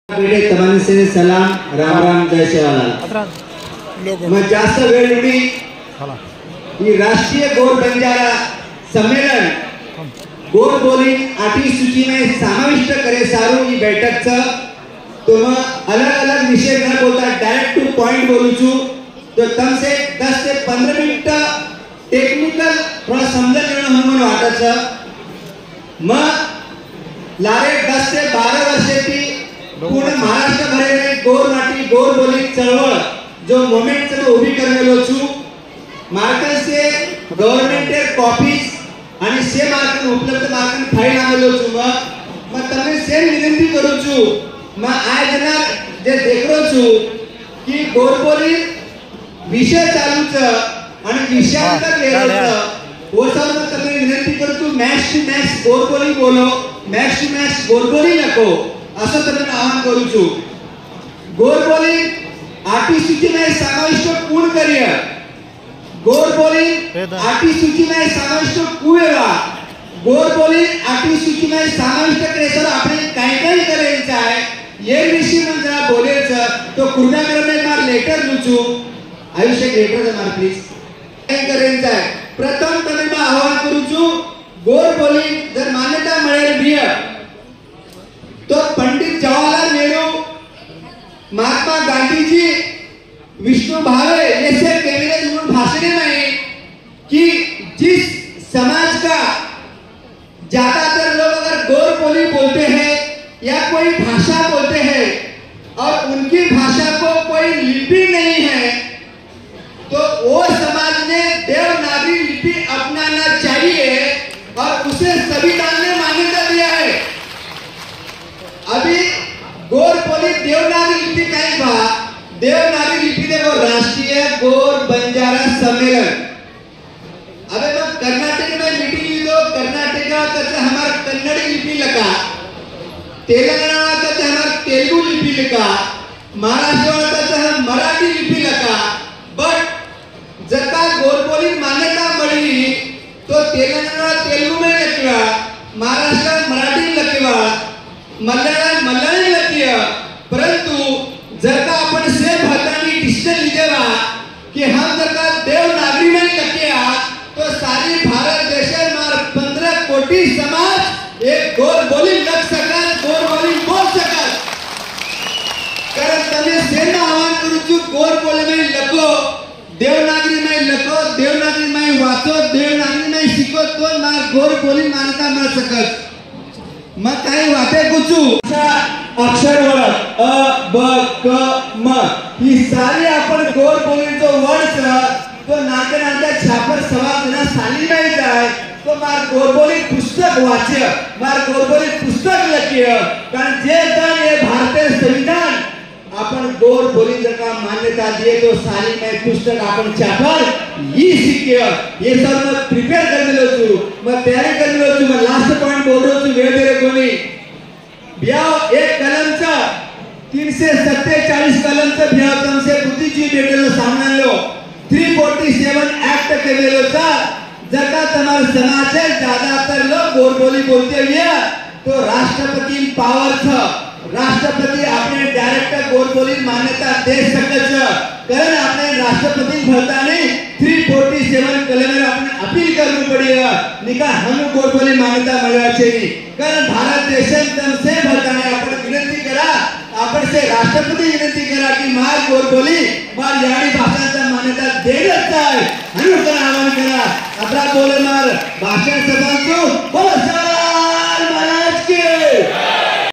तमाम से सलाम राम राम जय शिवालाल। मैं जास्त वेळ उडी ही राष्ट्रीय गोर बंजारा सम्मेलन गोर बोली आठी सूची में समाविष्ट करे सारू ही बैठक छ तो मैं अलग अलग विषय न बोलता डायरेक्ट टू पॉइंट बोलू छु तो तम से 10 से 15 मिनिट टेक्निकल थोड़ा समझन लेना हमन वाटत छ। मैं लारे 10 से 12 वर्षाची पूर्ण महाराष्ट्र भरेने गोर नाटी गोर बोली चळवळ जो मोमेंट से उभी करनेलो छु मार्कन से गवर्नमेंट कॉपीज आणि से मार्कन उपलब्ध मार्कन फाइल आनेलो छु मैं तमे सेम विनंती करू छु मैं आज ना जे देखरो छु की गोर बोली विषय चालू छ आणि विषयांतर लेवल छ वो सब मैं तमे विनंती करू छु मॅच टू मॅच गोर बोली बोलो मॅच टू मॅच गोर बोली नको असं तरी आवाहन करू छु। गोर बोली आठी सूची में समाविष्ट पूर्ण करिए गोर बोली आठी सूची में समाविष्ट कुएवा गोर बोली आठी सूची में समाविष्ट करे सर आपण काय करायचं आहे ये विषय में जरा बोलायचं तो कृपया में मार लेटर लुचू आयुष्य लेटर दे मार प्लीज काय करायचं आहे प्रथम तरी आवाहन करू छु गोर बोली जर मान्यता मिळेल बिया तो पंडित जवाहरलाल नेहरू महात्मा गांधी जी विष्णु भावे ऐसे कैबिनेट में भाषण में कि जिस समाज का ज्यादातर लोग अगर गोर बोली बोलते हैं या कोई भाषा बोलते हैं और उनकी भाषा को कोई लिपि नहीं है तो वो समाज ने देवनागरी लिपि अपनाना चाहिए और उसे संविधान ने मान्यता दिया है। अभी गोर बोली देवनागरी लिपि काय बा देवनागरी लिपि देखो राष्ट्रीय गोर बंजारा सम्मेलन अबे तो कर्नाटक में मीटिंग लीधो कर्नाटक का हमारा कन्नड़ी लिपि लगा तेलंगाना का हमारा तेलुगु लिपि लगा महाराष्ट्र का हम मराठी लिपि लगा बट जता गोर बोली मान्यता मिली तो तेलंगाना तेलुगु में लिखवा महाराष्ट्र मराठी लिखवा मल्याळम लकिया परंतु जर का आपण सेम भारतानी डिजिटल लिखेवा कि हम जर का देवनागरी में लकिया तो सारी भारत देश मार 15 कोटी समाज एक गोर बोली लग सकत गोर बोली बोल सकत कारण तमे सेम आह्वान करू छु गोर बोली में लखो देवनागरी में लखो देवनागरी में वाचो देवनागरी में शिको तो मार गोर बोली मान्यता मिळ सकत मैं काही वाटे कुचू अक्षर ओळख अ ब क म ही सारी आपण गोर बोलीचो वर्ड तो नाते नाते छापर सवाजना साली नाही जाय तो मार गोर बोली पुस्तक वाचे मार गोर बोली पुस्तक लखिय कारण जे तन ये भारतीय संविधान आपण गोर बोली जर का मान्यता दिए तो साली में पुस्तक आपण छापर ही सीखे ये सब मैं प्रिपेयर कर लो छु मैं तैयारी कर लो छु मैं लास्ट पॉइंट बोल रहा छु वेळ मेरे कोणी ब्याव एक कलम चा 347 कलम चा ब्याव तुमसे बुद्धिजी भेटेलो सामने लो 347 एक्ट केलेलो चा जर का तुम्हारे समाज है ज्यादातर लोग गोर बोली बोलते हुए तो राष्ट्रपति पावर था राष्ट्रपति अपने डायरेक्टर गोर बोली मान्यता दे सकते छ कारण आपने राष्ट्रपति भरताने 347 कलम में अपने अपील करनी पड़ेगा निका हम गोर बोली मान्यता मिलवा चाहिए कारण भारत देश तम से भरताने आपण विनंती करा आपण से राष्ट्रपति विनंती करा कि मार गोर बोली मार यानी भाषांचा मान्यता देण्याचा आहे आणि आवाहन करा आता बोले मार भाषण सभांचो